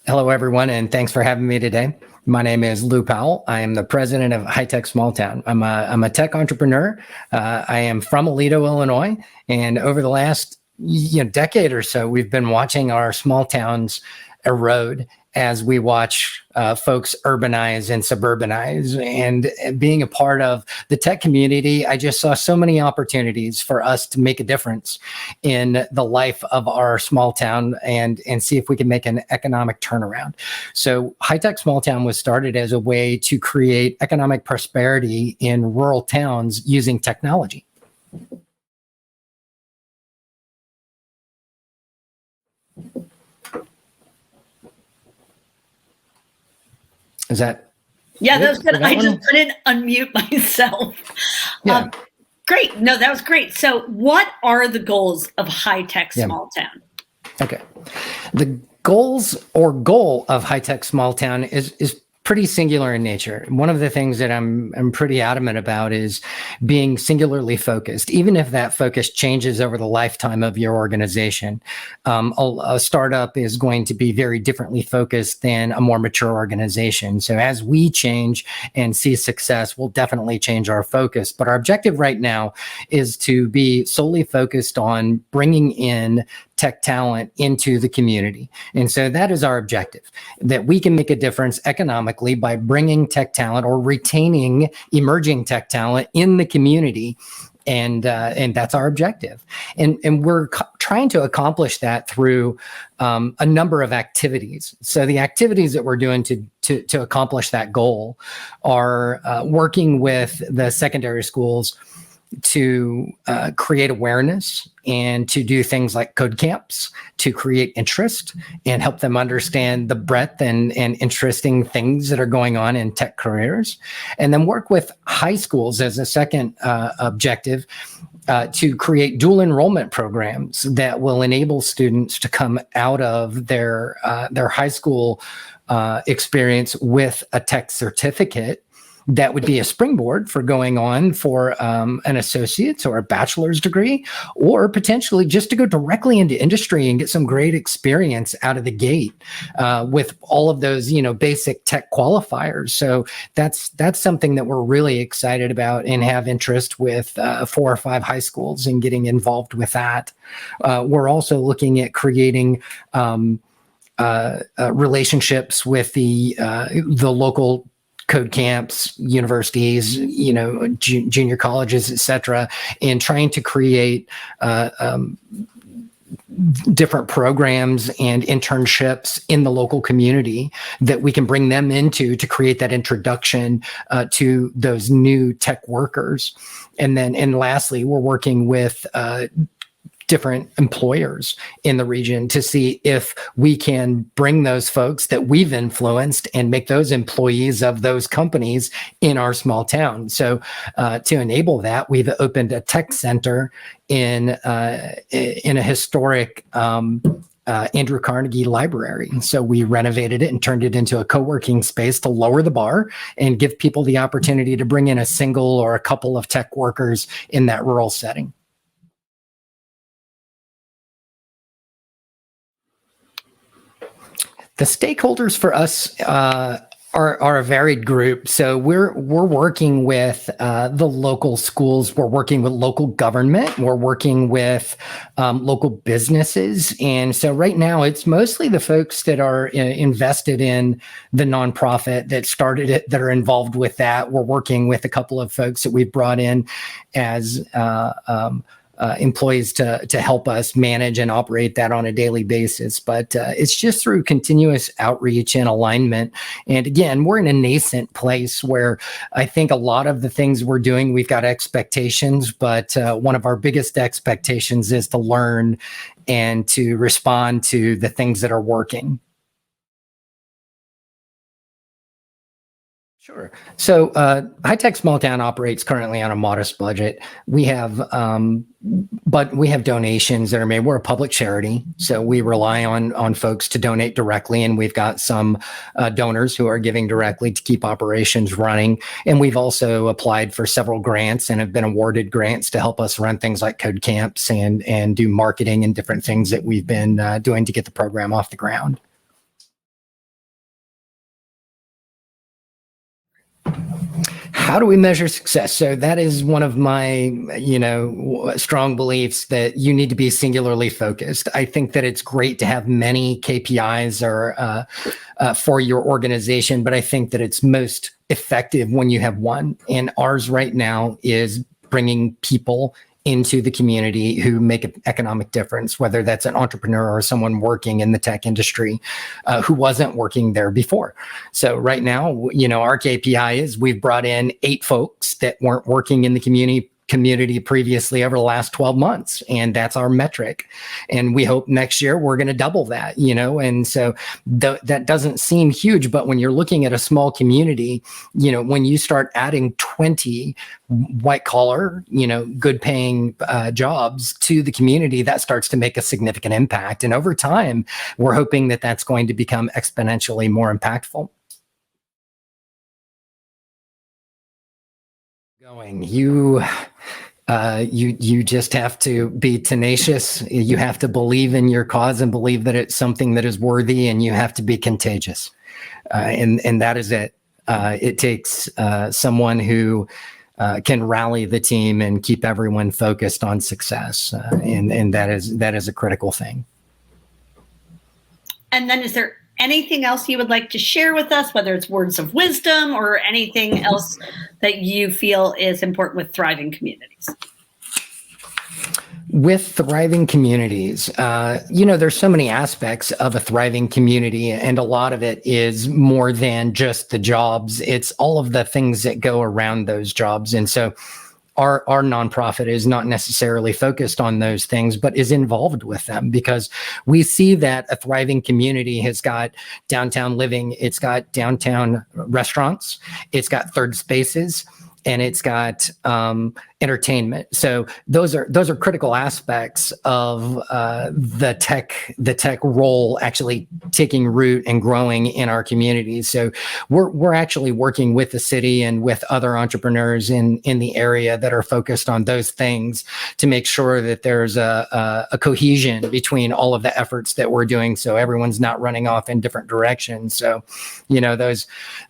Hello, everyone, and thanks for having me today. My name is Lou Powell. I am the president of HighTech Small Town. I'm a tech entrepreneur. I am from Aledo, Illinois, and over the last decade or so, we've been watching our small towns erode as we watch folks urbanize and suburbanize. And being a part of the tech community, I just saw so many opportunities for us to make a difference in the life of our small town and see if we can make an economic turnaround. So HighTech Small Town was started as a way to create economic prosperity in rural towns using technology. Is that? Yeah, that was good. I just couldn't unmute myself. Yeah. Great. No, that was great. So what are the goals of HighTech Small Town? Okay. The goals or goal of HighTech Small Town is pretty singular in nature. One of the things that I'm pretty adamant about is being singularly focused, even if that focus changes over the lifetime of your organization. A startup is going to be very differently focused than a more mature organization. So as we change and see success, we'll definitely change our focus. But our objective right now is to be solely focused on bringing in tech talent into the community. And so that is our objective, that we can make a difference economically by bringing tech talent or retaining emerging tech talent in the community. And that's our objective. And we're trying to accomplish that through a number of activities. So the activities that we're doing to accomplish that goal are working with the secondary schools to create awareness and to do things like code camps to create interest and help them understand the breadth and interesting things that are going on in tech careers. And then work with high schools as a second objective to create dual enrollment programs that will enable students to come out of their high school experience with a tech certificate that would be a springboard for going on for an associate's or a bachelor's degree, or potentially just to go directly into industry and get some great experience out of the gate with all of those, basic tech qualifiers. So that's something that we're really excited about and have interest with 4 or 5 high schools and getting involved with that. We're also looking at creating relationships with the local code camps, universities, junior colleges, et cetera, and trying to create different programs and internships in the local community that we can bring them into to create that introduction to those new tech workers. And lastly, we're working with different employers in the region to see if we can bring those folks that we've influenced and make those employees of those companies in our small town. So to enable that, we've opened a tech center in a historic Andrew Carnegie Library. So we renovated it and turned it into a co-working space to lower the bar and give people the opportunity to bring in a single or a couple of tech workers in that rural setting. The stakeholders for us are a varied group. So we're working with the local schools. We're working with local government. We're working with local businesses. And so right now, it's mostly the folks that are invested in the nonprofit that started it, that are involved with that. We're working with a couple of folks that we've brought in as employees to help us manage and operate that on a daily basis. But it's just through continuous outreach and alignment. And again, we're in a nascent place where I think a lot of the things we're doing, we've got expectations, but one of our biggest expectations is to learn and to respond to the things that are working. Sure. So HighTech Small Town operates currently on a modest budget. We have, but we have donations that are made. We're a public charity, so we rely on folks to donate directly, and we've got some donors who are giving directly to keep operations running. And we've also applied for several grants and have been awarded grants to help us run things like code camps and do marketing and different things that we've been doing to get the program off the ground. How do we measure success? So that is one of my, strong beliefs, that you need to be singularly focused. I think that it's great to have many KPIs for your organization, but I think that it's most effective when you have one. And ours right now is bringing people into the community who make an economic difference, whether that's an entrepreneur or someone working in the tech industry who wasn't working there before. So right now, our KPI is we've brought in 8 folks that weren't working in the community previously over the last 12 months. And that's our metric. And we hope next year we're going to double that, and so that doesn't seem huge, but when you're looking at a small community, when you start adding 20 white collar, good paying jobs to the community, that starts to make a significant impact. And over time, we're hoping that that's going to become exponentially more impactful. You just have to be tenacious. You have to believe in your cause and believe that it's something that is worthy, and you have to be contagious. And that is it. It takes someone who can rally the team and keep everyone focused on success. And that is a critical thing. And then is there anything else you would like to share with us, whether it's words of wisdom or anything else that you feel is important with thriving communities? With thriving communities, there's so many aspects of a thriving community, and a lot of it is more than just the jobs. It's all of the things that go around those jobs. And so our nonprofit is not necessarily focused on those things, but is involved with them, because we see that a thriving community has got downtown living, it's got downtown restaurants, it's got third spaces, and it's got entertainment. So those are critical aspects of the tech role actually taking root and growing in our communities. So we're actually working with the city and with other entrepreneurs in the area that are focused on those things to make sure that there's a cohesion between all of the efforts that we're doing, so everyone's not running off in different directions. So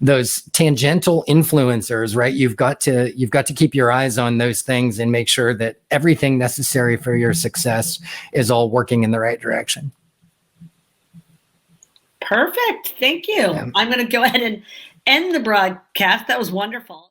those tangential influencers, right? You've got to keep your eyes on those things and make sure that everything necessary for your success is all working in the right direction. Perfect. Thank you. Yeah. I'm going to go ahead and end the broadcast. That was wonderful.